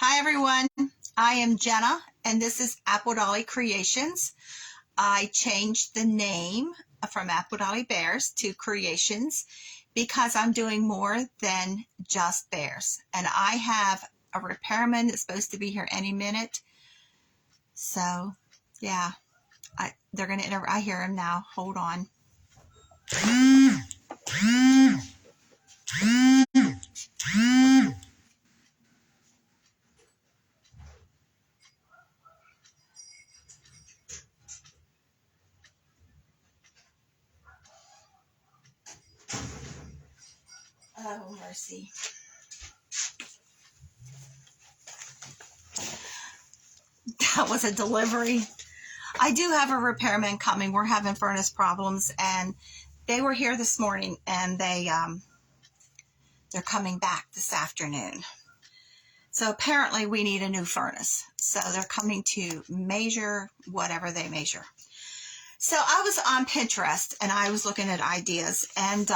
Hi everyone, I am Jenna and this is Apple Dolly Creations. I changed the name from Apple Dolly Bears to Creations because I'm doing more than just bears. And I have a repairman that's supposed to be here any minute. So yeah, they're going to I hear him now. Hold on. Oh, mercy. That was a delivery. I do have a repairman coming. We're having furnace problems, and they were here this morning, and they're coming back this afternoon. So apparently we need a new furnace. So they're coming to measure whatever they measure. So I was on Pinterest and I was looking at ideas, and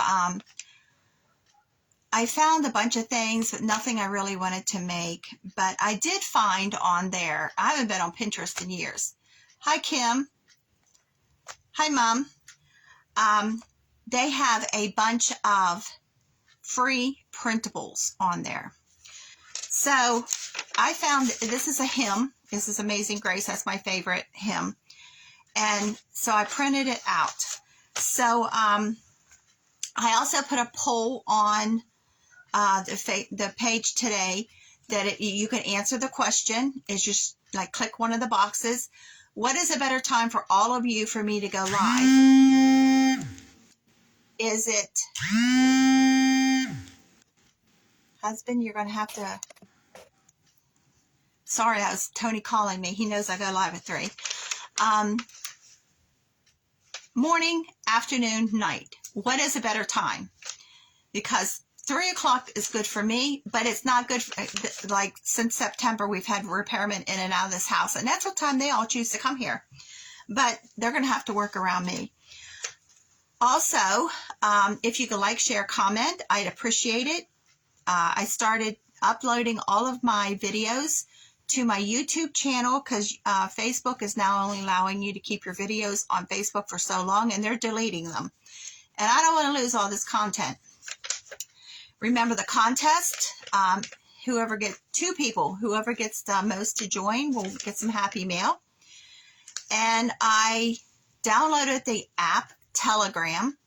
I found a bunch of things, but nothing I really wanted to make. But I did find on there, I haven't been on Pinterest in years. Hi, Kim. Hi, Mom. They have a bunch of free printables on there. So I found, this is a hymn. This is Amazing Grace. That's my favorite hymn. And so I printed it out. So I also put a poll on the page today that you can answer the question. Is just like click one of the boxes. What is a better time for all of you for me to go live? Is it, husband, you're going to have to, sorry, that was Tony calling me. He knows I go live at 3. Morning, afternoon, night. What is a better time? Because 3 o'clock is good for me, but it's not good. Like since September, we've had repairmen in and out of this house, and that's what time they all choose to come here. But they're going to have to work around me. Also, if you could like, share, comment, I'd appreciate it. I started uploading all of my videos to my YouTube channel because Facebook is now only allowing you to keep your videos on Facebook for so long, and they're deleting them. And I don't want to lose all this content. Remember the contest. Whoever gets 2 people, whoever gets the most to join will get some happy mail. And I downloaded the app Telegram.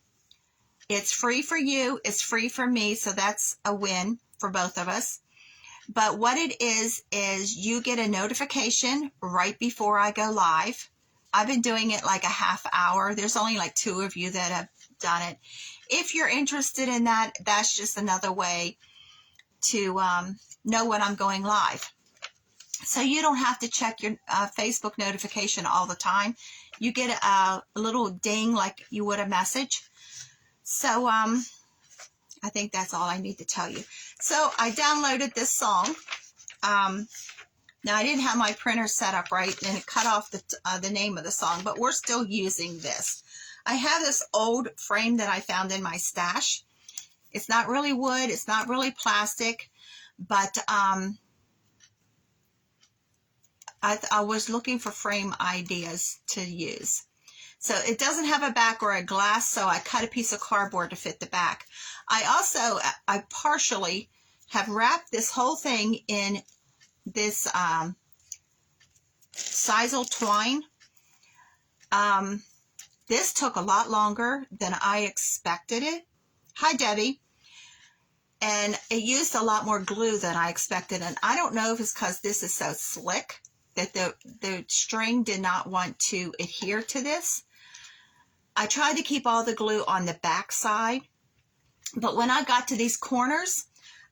It's free for you. It's free for me. So that's a win for both of us. But what it is you get a notification right before I go live. I've been doing it like a half hour. There's only like 2 of you that have done it. If you're interested in that, that's just another way to know when I'm going live. So you don't have to check your Facebook notification all the time. You get a little ding like you would a message. So I think that's all I need to tell you. So I downloaded this song. Now I didn't have my printer set up right, and it cut off the name of the song, but we're still using this. I have this old frame that I found in my stash. It's not really wood. It's not really plastic, but I was looking for frame ideas to use. So it doesn't have a back or a glass, so I cut a piece of cardboard to fit the back. I partially have wrapped this whole thing in this sisal twine. This took a lot longer than I expected it. Hi, Debbie. And it used a lot more glue than I expected. And I don't know if it's because this is so slick that the string did not want to adhere to this. I tried to keep all the glue on the back side. But when I got to these corners,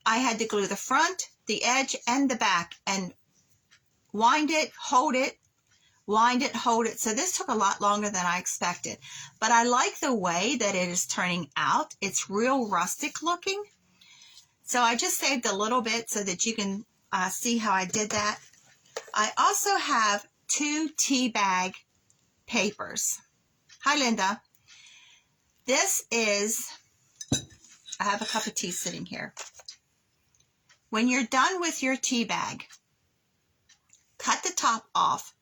I had to glue the front, the edge, and the back, and wind it, hold it, wind it, hold it. So this took a lot longer than I expected. But I like the way that it is turning out. It's real rustic looking. So I just saved a little bit so that you can see how I did that. I also have 2 tea bag papers. Hi, Linda. This is, I have a cup of tea sitting here. When you're done with your tea bag, top off,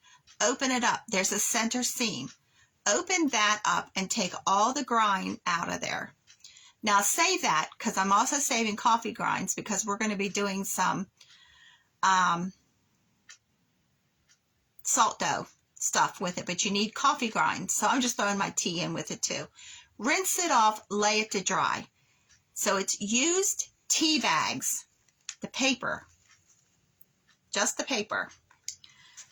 open it up. There's a center seam. Open that up and take all the grind out of there. Now save that, because I'm also saving coffee grinds, because we're going to be doing some salt dough stuff with it, but you need coffee grinds. So I'm just throwing my tea in with it too. Rinse it off, lay it to dry. So it's used tea bags, the paper, just the paper.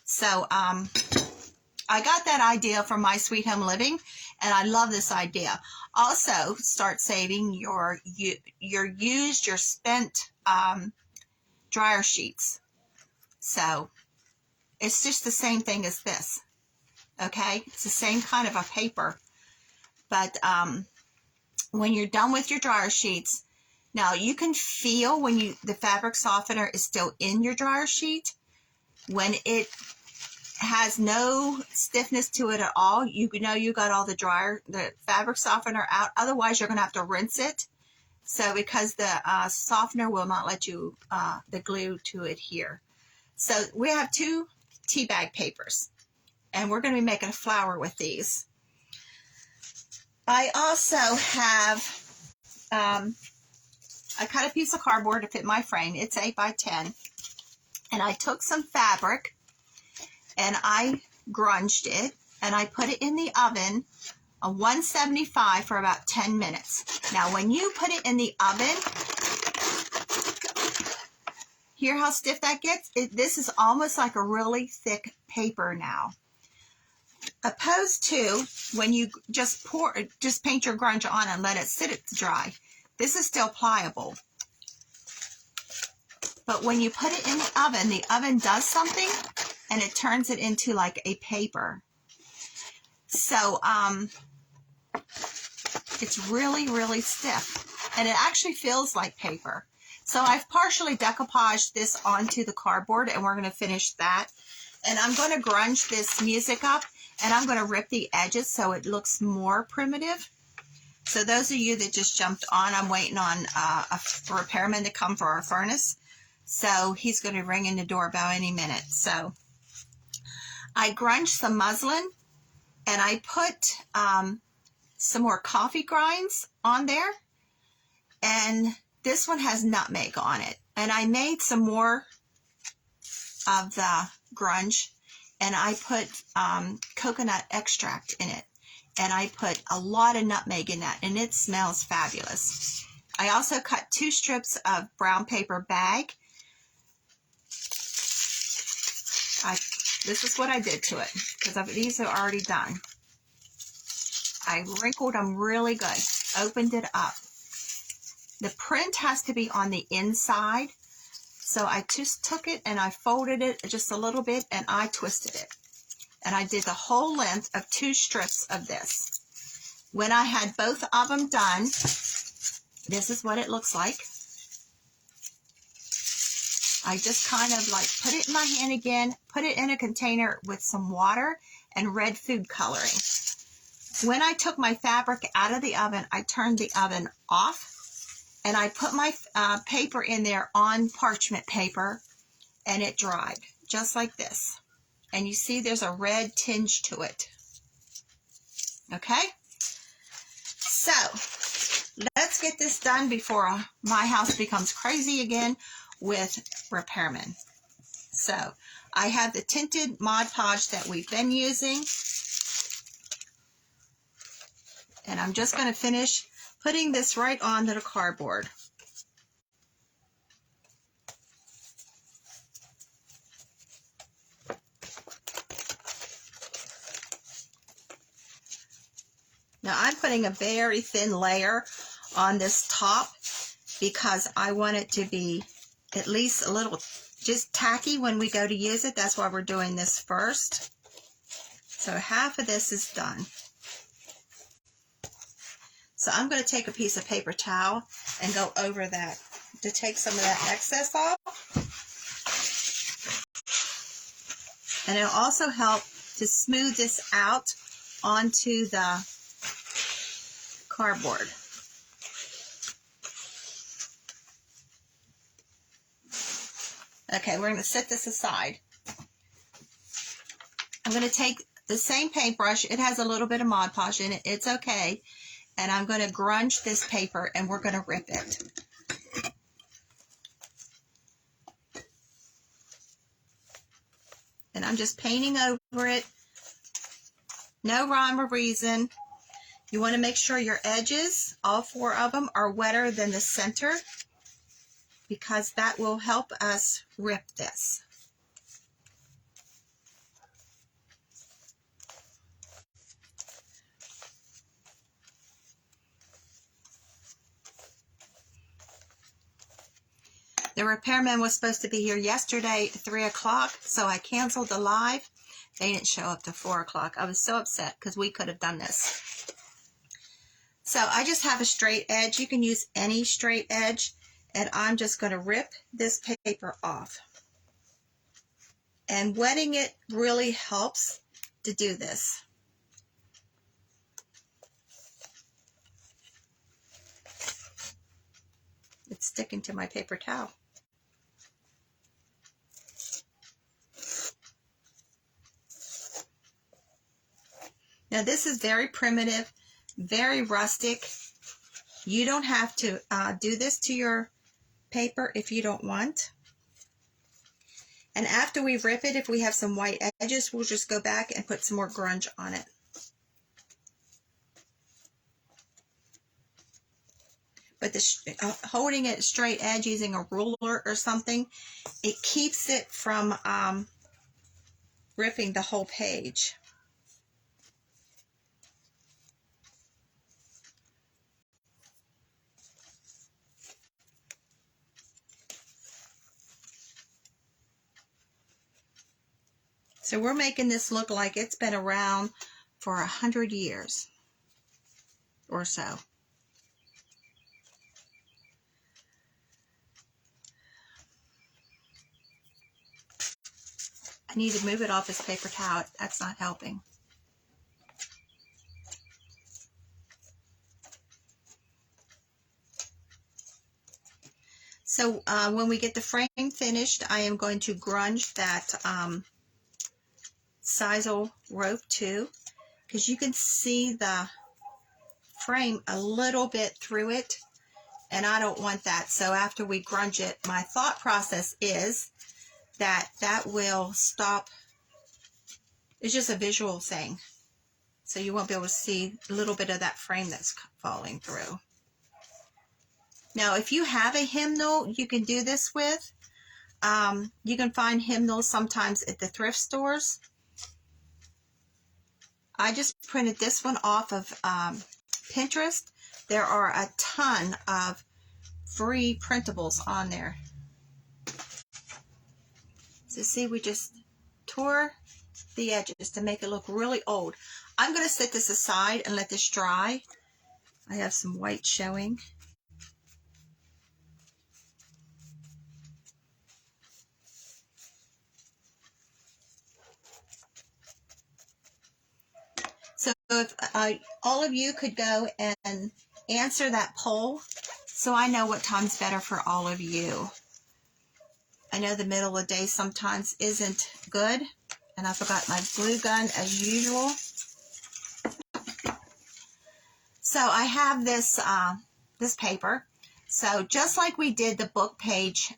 So I got that idea from My Sweet Home Living, and I love this idea. Also, start saving your spent dryer sheets. So it's just the same thing as this. Okay, it's the same kind of a paper, but when you're done with your dryer sheets, now you can feel when the fabric softener is still in your dryer sheet. When it has no stiffness to it at all, you know you got all the fabric softener out. Otherwise, you're going to have to rinse it. So because the softener will not let you, the glue to adhere. So we have 2 tea bag papers, and we're going to be making a flower with these. I also have, I cut a piece of cardboard to fit my frame. It's 8 by 10. And I took some fabric and I grunged it, and I put it in the oven on 175 for about 10 minutes. Now, when you put it in the oven, hear how stiff that gets? This is almost like a really thick paper now. Opposed to when you just paint your grunge on and let it sit to dry. This is still pliable. But when you put it in the oven does something, and it turns it into like a paper. So it's really, really stiff, and it actually feels like paper. So I've partially decoupaged this onto the cardboard, and we're going to finish that. And I'm going to grunge this music up, and I'm going to rip the edges so it looks more primitive. So those of you that just jumped on, I'm waiting on a repairman to come for our furnace. So he's going to ring in the doorbell any minute. So I grunged some muslin, and I put some more coffee grinds on there. And this one has nutmeg on it. And I made some more of the grunge, and I put coconut extract in it. And I put a lot of nutmeg in that, and it smells fabulous. I also cut 2 strips of brown paper bag. This is what I did to it, because these are already done. I wrinkled them really good, opened it up. The print has to be on the inside, so I just took it and I folded it just a little bit, and I twisted it. And I did the whole length of 2 strips of this. When I had both of them done, this is what it looks like. I just kind of like put it in my hand again, put it in a container with some water and red food coloring. When I took my fabric out of the oven, I turned the oven off, and I put my paper in there on parchment paper, and it dried just like this. And you see there's a red tinge to it. Okay? So, let's get this done before my house becomes crazy again with repairmen. So, I have the tinted Mod Podge that we've been using. And I'm just going to finish putting this right onto the cardboard. Now I'm putting a very thin layer on this top because I want it to be at least a little just tacky when we go to use it. That's why we're doing this first. So half of this is done. So I'm going to take a piece of paper towel and go over that to take some of that excess off. And it'll also help to smooth this out onto the cardboard. Okay, we're going to set this aside. I'm going to take the same paintbrush. It has a little bit of Mod Podge in it. It's okay. And I'm going to grunge this paper and we're going to rip it. And I'm just painting over it. No rhyme or reason. You want to make sure your edges, all 4 of them, are wetter than the center because that will help us rip this. The repairman was supposed to be here yesterday at 3 o'clock, so I canceled the live. They didn't show up till 4 o'clock. I was so upset because we could have done this. So I just have a straight edge. You can use any straight edge, and I'm just going to rip this paper off. And wetting it really helps to do this. It's sticking to my paper towel. Now this is very primitive, very rustic. You don't have to do this to your paper if you don't want. And after we rip it, if we have some white edges, we'll just go back and put some more grunge on it. But holding it straight edge using a ruler or something, it keeps it from ripping the whole page. So we're making this look like it's been around for 100 years or so. I need to move it off this paper towel. That's not helping. So when we get the frame finished, I am going to grunge that sisal rope too, because you can see the frame a little bit through it, and I don't want that. So after we grunge it, my thought process is that that will stop. It's just a visual thing, so you won't be able to see a little bit of that frame that's falling through. Now if you have a hymnal you can do this with, you can find hymnals sometimes at the thrift stores. I just printed this one off of Pinterest. There are a ton of free printables on there. So see, we just tore the edges to make it look really old. I'm going to set this aside and let this dry. I have some white showing. So if all of you could go and answer that poll, so I know what time's better for all of you. I know the middle of the day sometimes isn't good, and I forgot my glue gun as usual. So I have this this paper. So just like we did the book page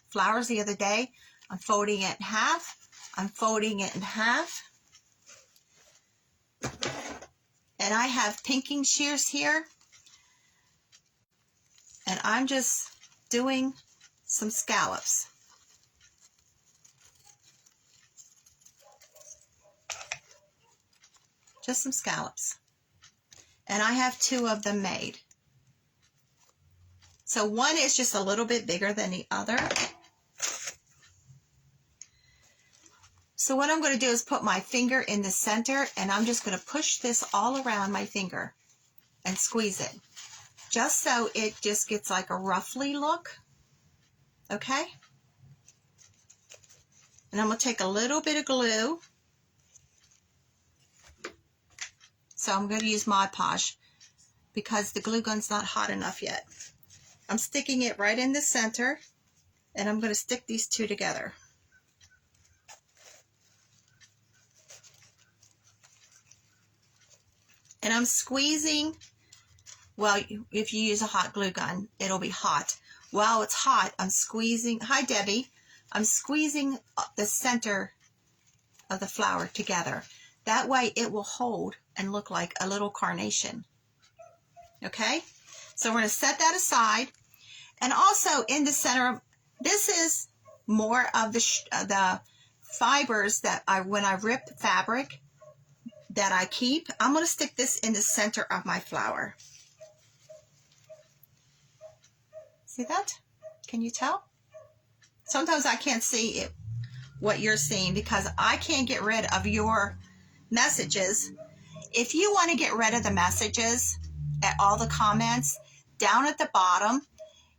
flowers the other day, I'm folding it in half. I'm folding it in half. And I have pinking shears here. And I'm just doing some scallops. Just some scallops. And I have 2 of them made. So one is just a little bit bigger than the other. So what I'm going to do is put my finger in the center, and I'm just going to push this all around my finger and squeeze it, just so it just gets like a ruffly look. Okay? And I'm going to take a little bit of glue. So I'm going to use Mod Podge because the glue gun's not hot enough yet. I'm sticking it right in the center, and I'm going to stick these 2 together. And I'm squeezing, well, if you use a hot glue gun, it'll be hot. While it's hot, I'm squeezing, hi Debbie, I'm squeezing the center of the flower together. That way it will hold and look like a little carnation. Okay? So we're going to set that aside. And also in the center, this is more of the fibers that when I rip fabric that I keep. I'm going to stick this in the center of my flower. See that? Can you tell? Sometimes I can't see it, what you're seeing, because I can't get rid of your messages. If you want to get rid of the messages at all the comments, down at the bottom,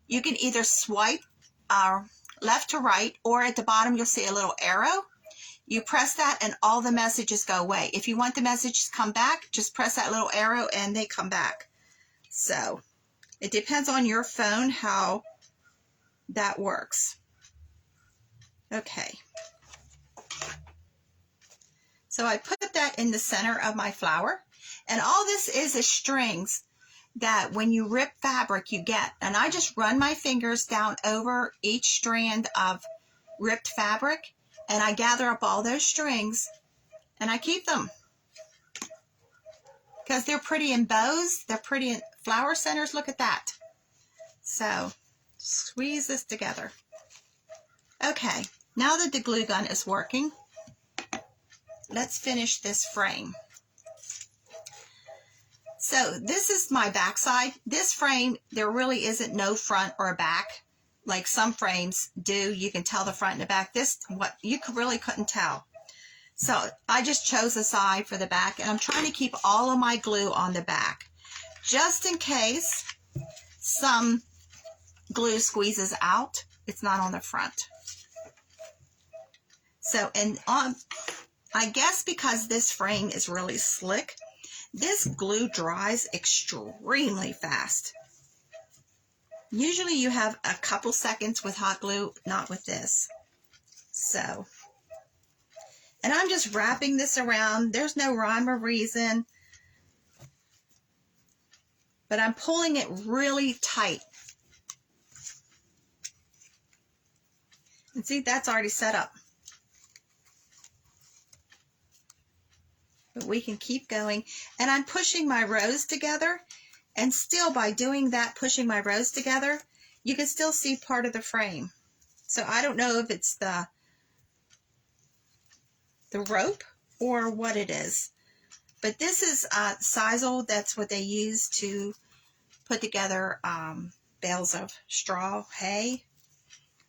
you can either swipe left to right, or at the bottom you'll see a little arrow. You press that and all the messages go away. If you want the messages to come back, just press that little arrow and they come back. So it depends on your phone how that works. Okay. So I put that in the center of my flower. And all this is strings that when you rip fabric you get. And I just run my fingers down over each strand of ripped fabric, and I gather up all those strings and I keep them because they're pretty in bows. They're pretty in flower centers. Look at that. So squeeze this together. Okay, now that the glue gun is working, let's finish this frame. So this is my back side. This frame, there really isn't no front or back like some frames do. You can tell the front and the back. This, what you really couldn't tell. So I just chose a side for the back, and I'm trying to keep all of my glue on the back just in case some glue squeezes out. It's not on the front. So, and I guess because this frame is really slick, this glue dries extremely fast. Usually you have a couple seconds with hot glue, not with this. So, and I'm just wrapping this around. There's no rhyme or reason, but I'm pulling it really tight. And see, that's already set up. But we can keep going. And I'm pushing my rows together. And still by doing that, pushing my rows together, you can still see part of the frame. So I don't know if it's the rope or what it is. But this is sisal. That's what they use to put together bales of straw, hay.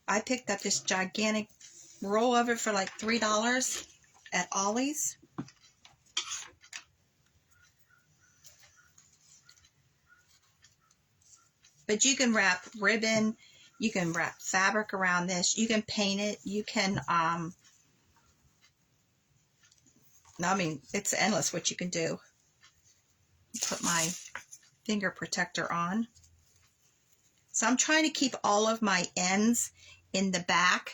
I picked up this gigantic roll of it for like $3 at Ollie's. But you can wrap ribbon, you can wrap fabric around this, you can paint it, you can, I mean, it's endless what you can do. Put my finger protector on. So I'm trying to keep all of my ends in the back.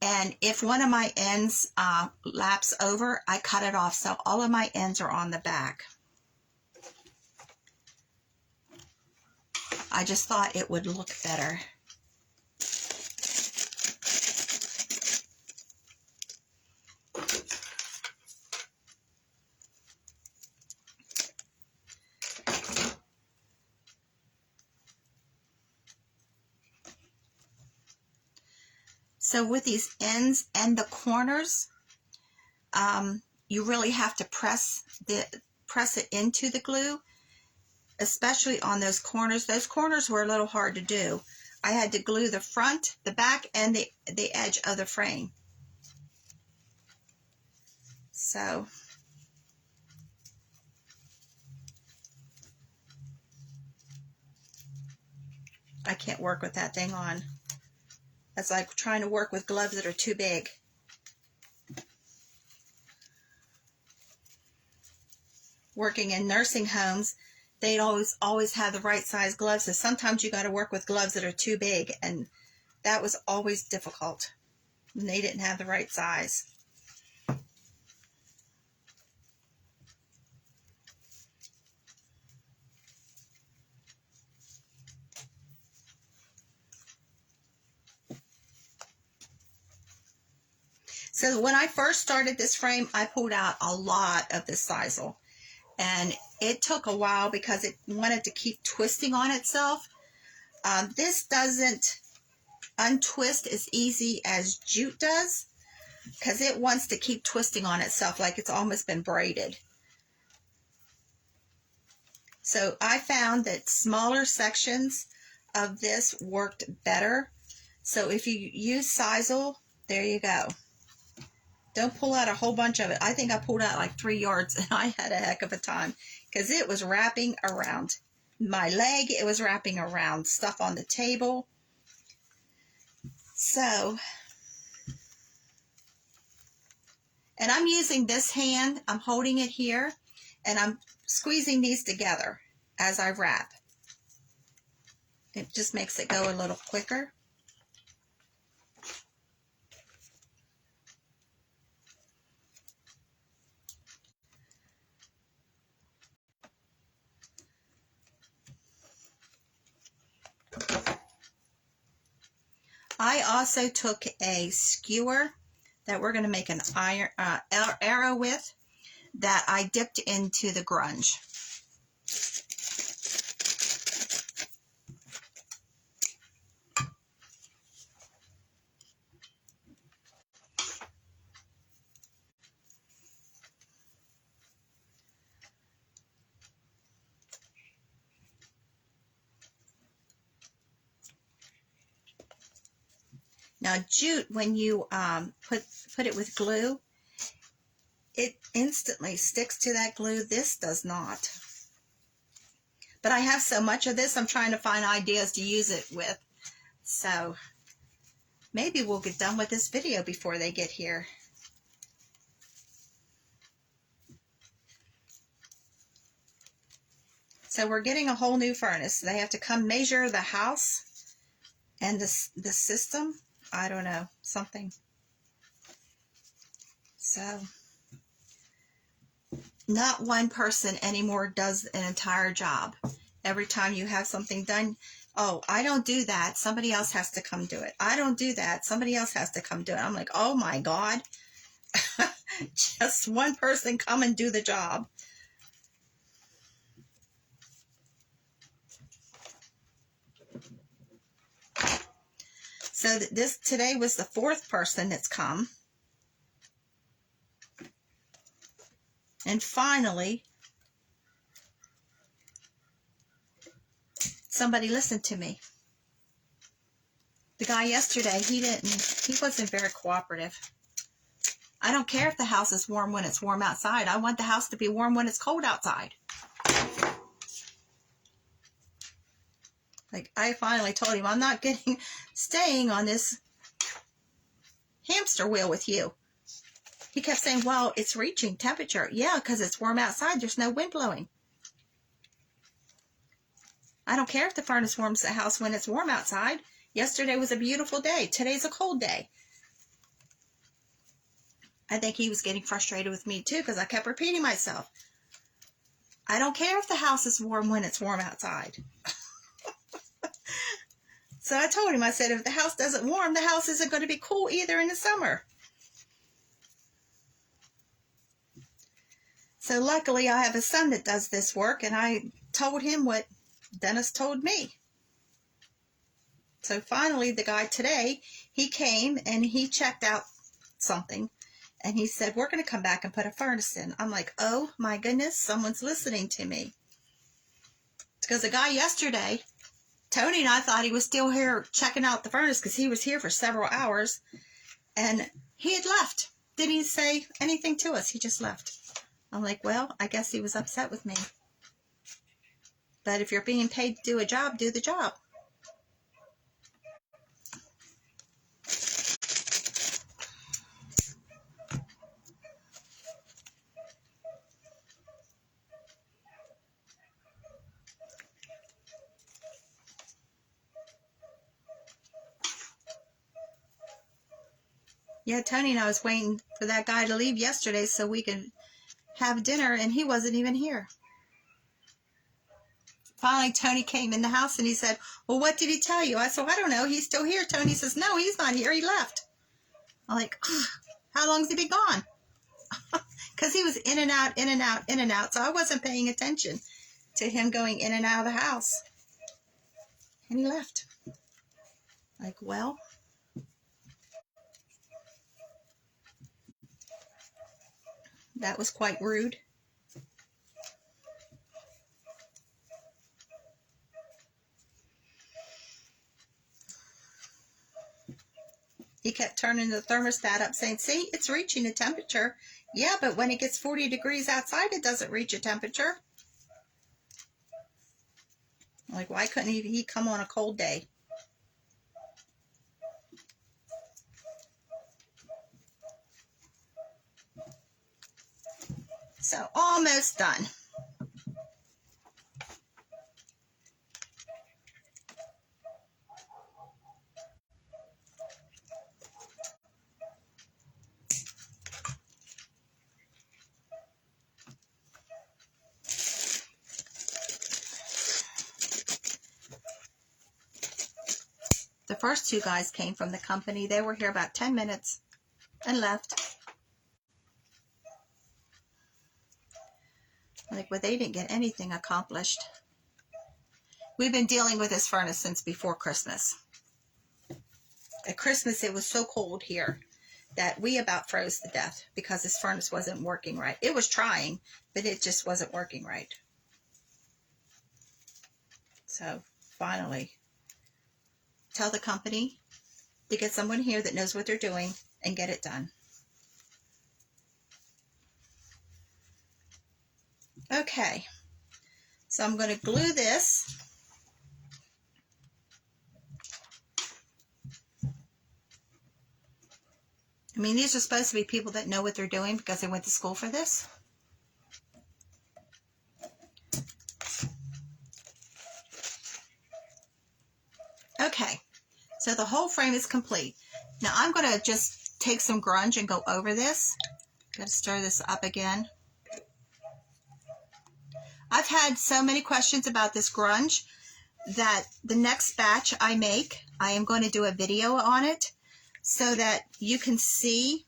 And if one of my ends laps over, I cut it off. So all of my ends are on the back. I just thought it would look better. So with these ends and the corners, you really have to press it into the glue, especially on those corners. Those corners were a little hard to do. I had to glue the front, the back, and the edge of the frame. So I can't work with that thing on. That's like trying to work with gloves that are too big. Working in nursing homes, they'd always have the right size gloves. So sometimes you got to work with gloves that are too big, and that was always difficult. And they didn't have the right size. So when I first started this frame, I pulled out a lot of this sisal. And it took a while because it wanted to keep twisting on itself. This doesn't untwist as easy as jute does, because it wants to keep twisting on itself like it's almost been braided. So I found that smaller sections of this worked better. So if you use sisal, there you go. Don't pull out a whole bunch of it. I think I pulled out like 3 yards, and I had a heck of a time because it was wrapping around my leg. It was wrapping around stuff on the table. So, and I'm using this hand. I'm holding it here, and I'm squeezing these together as I wrap. It just makes it go a little quicker. I also took a skewer that we're going to make an arrow with that I dipped into the grunge. Now jute, when you put it with glue, it instantly sticks to that glue. This does not. But I have so much of this, I'm trying to find ideas to use it with. So maybe we'll get done with this video before they get here. So we're getting a whole new furnace. They have to come measure the house and the system. I don't know, something. So not one person anymore does an entire job. Every time you have something done, oh, I don't do that. Somebody else has to come do it. I don't do that. Somebody else has to come do it. I'm like, oh my God. Just one person come and do the job. So this today was the 4th person that's come. And finally, somebody listened to me. The guy yesterday, he wasn't very cooperative. I don't care if the house is warm when it's warm outside. I want the house to be warm when it's cold outside. Like, I finally told him, I'm not staying on this hamster wheel with you. He kept saying, well, it's reaching temperature. Yeah, because it's warm outside. There's no wind blowing. I don't care if the furnace warms the house when it's warm outside. Yesterday was a beautiful day. Today's a cold day. I think he was getting frustrated with me too because I kept repeating myself. I don't care if the house is warm when it's warm outside. So I told him, I said, if the house doesn't warm, the house isn't going to be cool either in the summer. So luckily I have a son that does this work, and I told him what Dennis told me. So finally the guy today, he came and he checked out something, and he said, we're going to come back and put a furnace in. I'm like, oh my goodness, someone's listening to me. Because the guy yesterday, Tony and I thought he was still here checking out the furnace because he was here for several hours, and he had left. Didn't he say anything to us? He just left. I'm like, well, I guess he was upset with me. But if you're being paid to do a job, do the job. Yeah, Tony and I was waiting for that guy to leave yesterday so we could have dinner, and he wasn't even here. Finally, Tony came in the house and he said, well, what did he tell you? I said, I don't know. He's still here. Tony says, no, he's not here. He left. I'm like, oh. How long's he been gone? Because he was in and out, in and out, in and out. So I wasn't paying attention to him going in and out of the house. And he left. Like, well, that was quite rude. He kept turning the thermostat up saying, see, it's reaching a temperature. Yeah, but when it gets 40 degrees outside, it doesn't reach a temperature. Like, why couldn't he come on a cold day? So, almost done. The first two guys came from the company. They were here about 10 minutes and left. Like, well, they didn't get anything accomplished. We've been dealing with this furnace since before Christmas. At Christmas, it was so cold here that we about froze to death because this furnace wasn't working right. It was trying, but it just wasn't working right. So, finally, tell the company to get someone here that knows what they're doing and get it done. Okay, so I'm going to glue this. I mean, these are supposed to be people that know what they're doing because they went to school for this. Okay, so the whole frame is complete. Now I'm going to just take some grunge and go over this. Got to stir this up again. I've had so many questions about this grunge that the next batch I make, I am going to do a video on it so that you can see.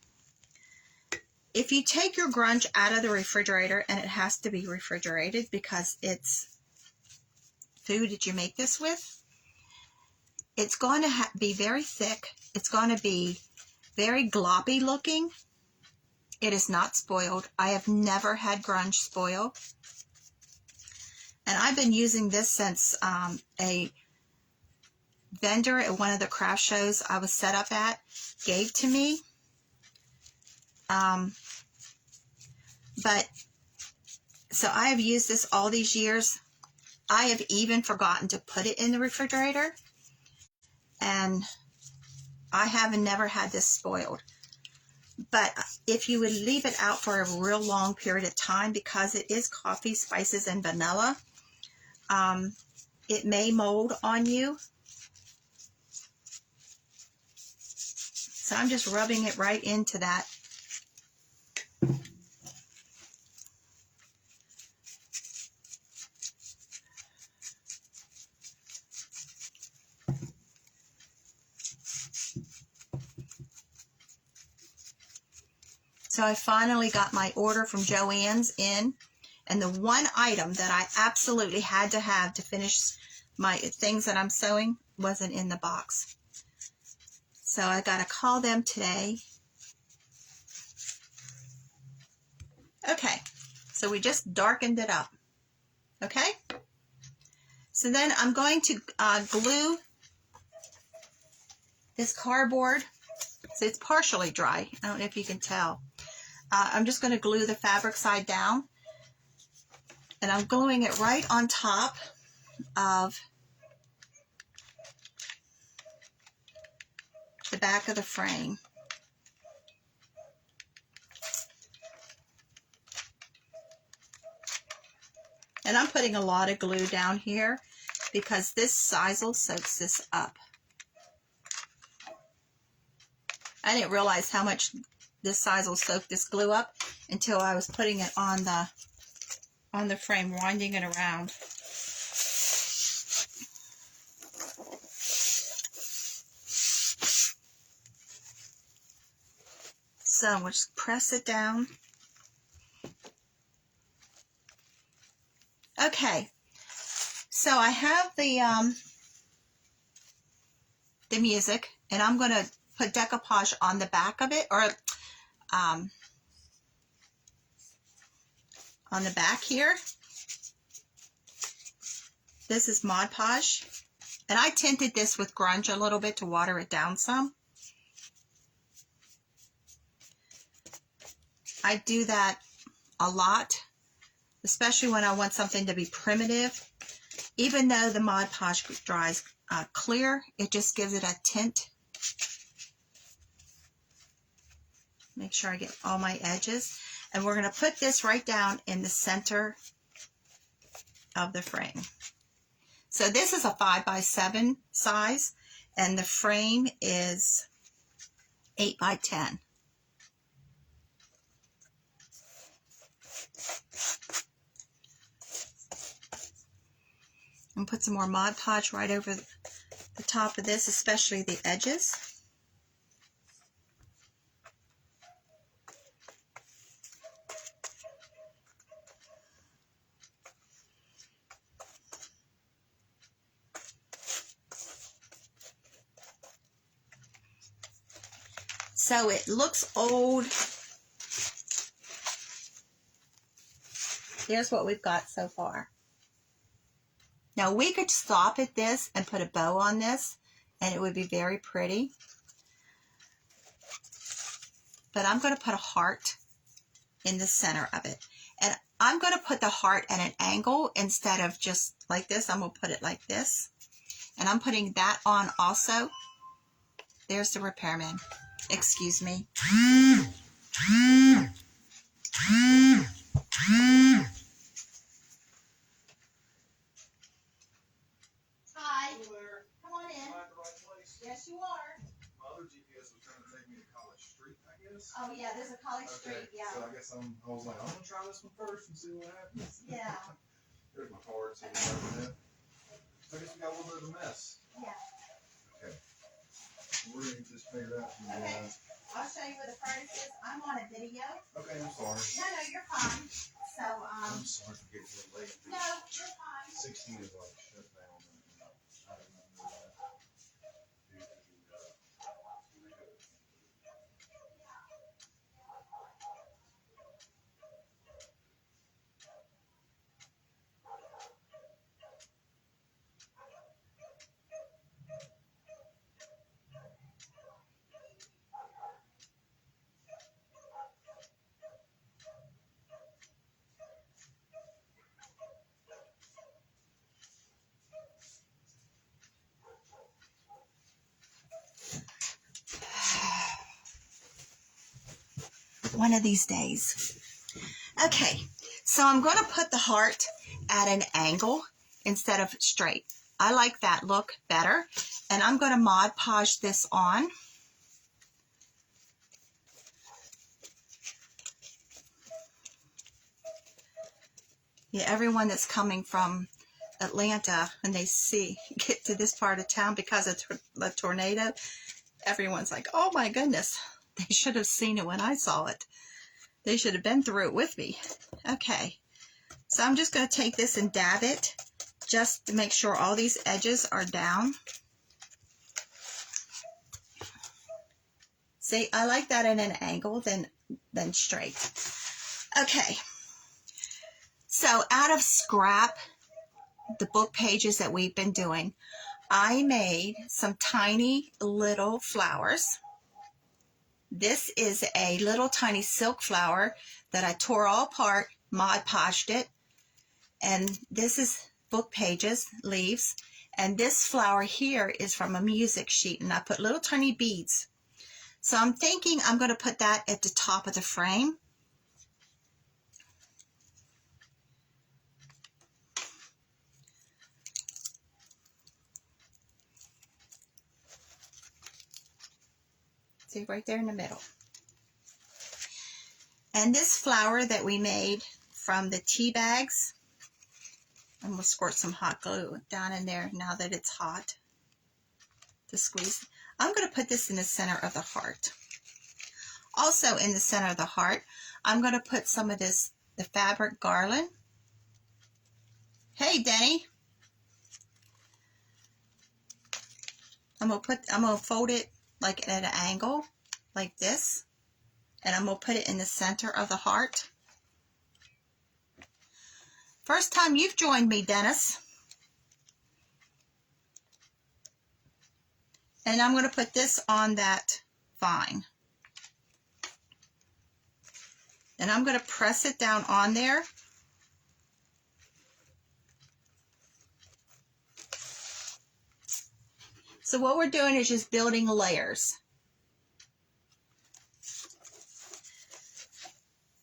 If you take your grunge out of the refrigerator, and it has to be refrigerated because it's food that you make this with, it's going to be very thick. It's going to be very gloppy looking. It is not spoiled. I have never had grunge spoil. And I've been using this since a vendor at one of the craft shows I was set up at gave to me. But so I have used this all these years. I have even forgotten to put it in the refrigerator. And I have never had this spoiled. But if you would leave it out for a real long period of time, because it is coffee, spices, and vanilla, it may mold on you. So I'm just rubbing it right into that. So I finally got my order from Joann's in, and the one item that I absolutely had to have to finish my things that I'm sewing wasn't in the box. So I got to call them today. Okay, so we just darkened it up. Okay, so then I'm going to glue this cardboard. So it's partially dry. I don't know if you can tell. I'm just going to glue the fabric side down, and I'm gluing it right on top of the back of the frame. And I'm putting a lot of glue down here because this sisal soaks this up. I didn't realize how much this sisal soaked this glue up until I was putting it on the frame, winding it around. So we'll just press it down. Okay, so I have the music, and I'm going to put decoupage on the back of it, or on the back here. This is Mod Podge, and I tinted this with grunge a little bit to water it down some. I do that a lot, especially when I want something to be primitive. Even though the Mod Podge dries clear, it just gives it a tint. Make sure I get all my edges. And we're going to put this right down in the center of the frame. So this is a 5x7 size, and the frame is 8x10. And put some more Mod Podge right over the top of this, especially the edges. So it looks old. Here's what we've got so far. Now we could stop at this and put a bow on this, and it would be very pretty. But I'm going to put a heart in the center of it. And I'm going to put the heart at an angle instead of just like this. I'm going to put it like this. And I'm putting that on also. There's the repairman. Excuse me. Hi. Come on in. Am I at the right place? Yes, you are. My other GPS was trying to take me to College Street, I guess. Oh, yeah, there's a College Street, yeah. So I guess I was like, I'm going to try this one first and see what happens. Yeah. There's my card. So I guess we got a little bit of a mess. Yeah. Okay. We're going to get this figured out from you guys. I'll show you where the furnace is. I'm on a video. Okay, I'm sorry. No, you're fine. So, I'm sorry for getting a little late. no, you're fine. 16 is like shut down. I didn't know that. One of these days. Okay, so I'm going to put the heart at an angle instead of straight. I like that look better. And I'm going to Mod Podge this on. Yeah, everyone that's coming from Atlanta and they get to this part of town because of the tornado, everyone's like, oh my goodness, they should have seen it when I saw it. They should have been through it with me. Okay, so I'm just going to take this and dab it just to make sure all these edges are down. See, I like that at an angle than straight. Okay, so out of scrap, the book pages that we've been doing, I made some tiny little flowers. This is a little tiny silk flower that I tore all apart, Mod Podged it. And this is book pages, leaves. And this flower here is from a music sheet, and I put little tiny beads. So I'm thinking I'm going to put that at the top of the frame. See, right there in the middle. And this flower that we made from the tea bags, I'm going to squirt some hot glue down in there now that it's hot to squeeze. I'm going to put this in the center of the heart. Also in the center of the heart, I'm going to put some of this, the fabric garland. Hey, Denny. I'm going to fold it like at an angle, like this. And I'm going to put it in the center of the heart. First time you've joined me, Dennis. And I'm going to put this on that vine. And I'm going to press it down on there. So what we're doing is just building layers.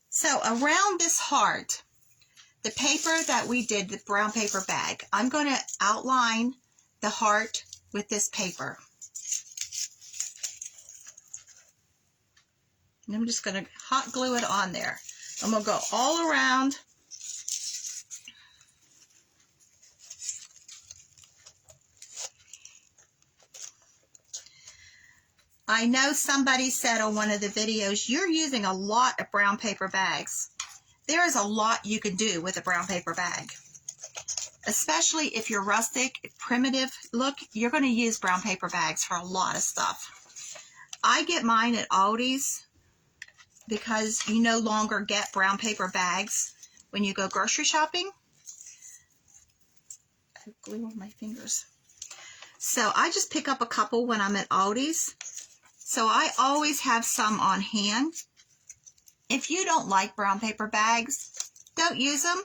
So around this heart, the paper that we did, the brown paper bag, I'm going to outline the heart with this paper. And I'm just going to hot glue it on there. I'm going to go all around. I know somebody said on one of the videos, you're using a lot of brown paper bags. There is a lot you can do with a brown paper bag. Especially if you're rustic, primitive look, you're going to use brown paper bags for a lot of stuff. I get mine at Aldi's because you no longer get brown paper bags when you go grocery shopping. I have glue on my fingers. So I just pick up a couple when I'm at Aldi's. So I always have some on hand. If you don't like brown paper bags, don't use them.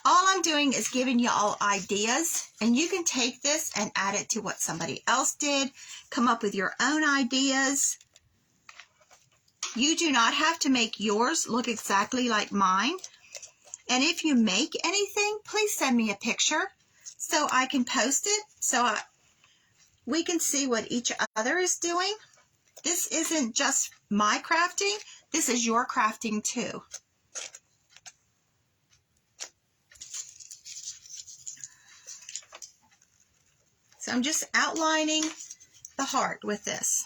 All I'm doing is giving you all ideas, and you can take this and add it to what somebody else did. Come up with your own ideas. You do not have to make yours look exactly like mine. And if you make anything, please send me a picture so I can post it so we can see what each other is doing. This isn't just my crafting. This is your crafting too. So I'm just outlining the heart with this.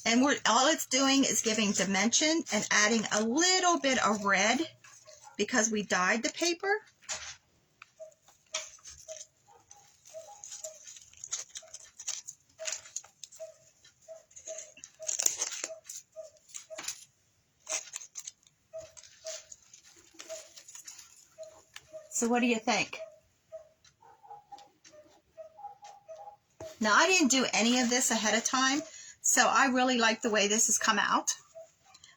And all it's doing is giving dimension and adding a little bit of red because we dyed the paper. So what do you think? Now, I didn't do any of this ahead of time, so I really like the way this has come out.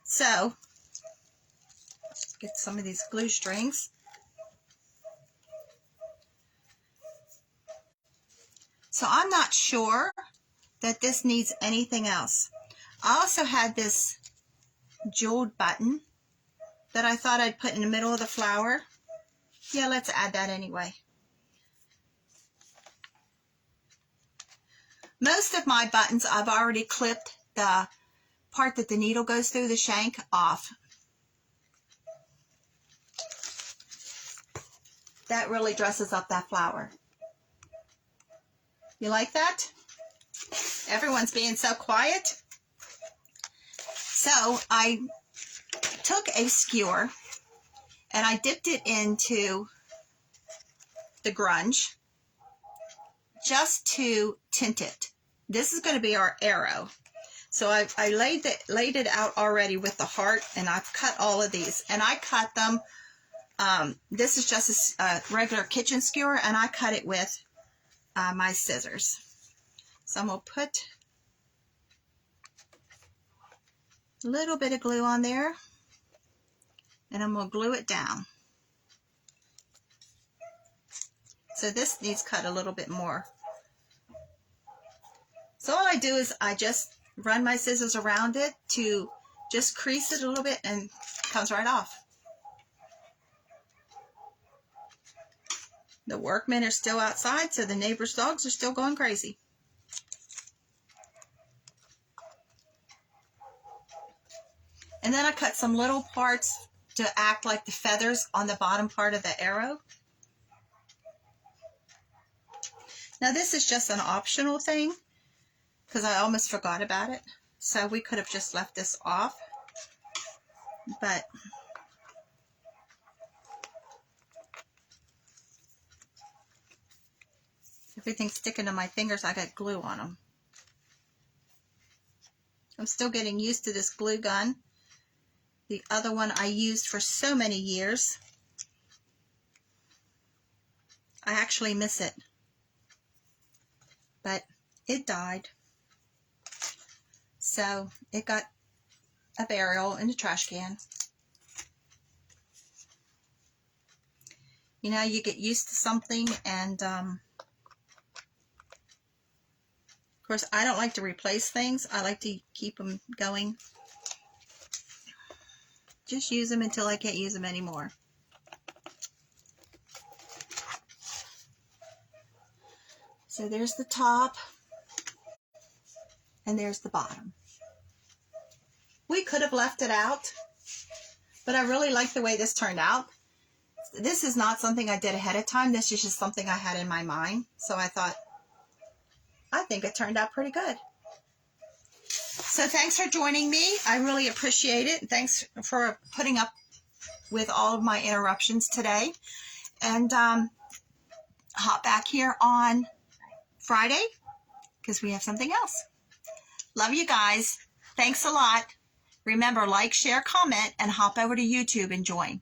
So, let's get some of these glue strings. So I'm not sure that this needs anything else. I also had this jeweled button that I thought I'd put in the middle of the flower. Yeah, let's add that anyway. Most of my buttons, I've already clipped the part that the needle goes through, the shank, off. That really dresses up that flower. You like that? Everyone's being so quiet. So I took a skewer and I dipped it into the grunge just to tint it. This is going to be our arrow. So I laid it out already with the heart, and I've cut all of these. And I cut them, this is just a regular kitchen skewer, and I cut it with my scissors. So I'm going to put a little bit of glue on there, and I'm going to glue it down. So this needs cut a little bit more. So all I do is I just run my scissors around it to just crease it a little bit, and it comes right off. The workmen are still outside, so the neighbor's dogs are still going crazy. And then I cut some little parts to act like the feathers on the bottom part of the arrow. Now this is just an optional thing because I almost forgot about it. So we could have just left this off, but everything's sticking to my fingers. I got glue on them. I'm still getting used to this glue gun. The other one I used for so many years. I actually miss it. But it died. So it got a burial in the trash can. You know, you get used to something, and of course, I don't like to replace things. I like to keep them going. Just use them until I can't use them anymore. So there's the top, and there's the bottom. We could have left it out, but I really like the way this turned out. This is not something I did ahead of time. This is just something I had in my mind. So I thought, I think it turned out pretty good. So thanks for joining me. I really appreciate it. Thanks for putting up with all of my interruptions today. And hop back here on Friday because we have something else. Love you guys. Thanks a lot. Remember, like, share, comment, and hop over to YouTube and join.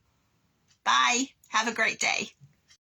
Bye. Have a great day.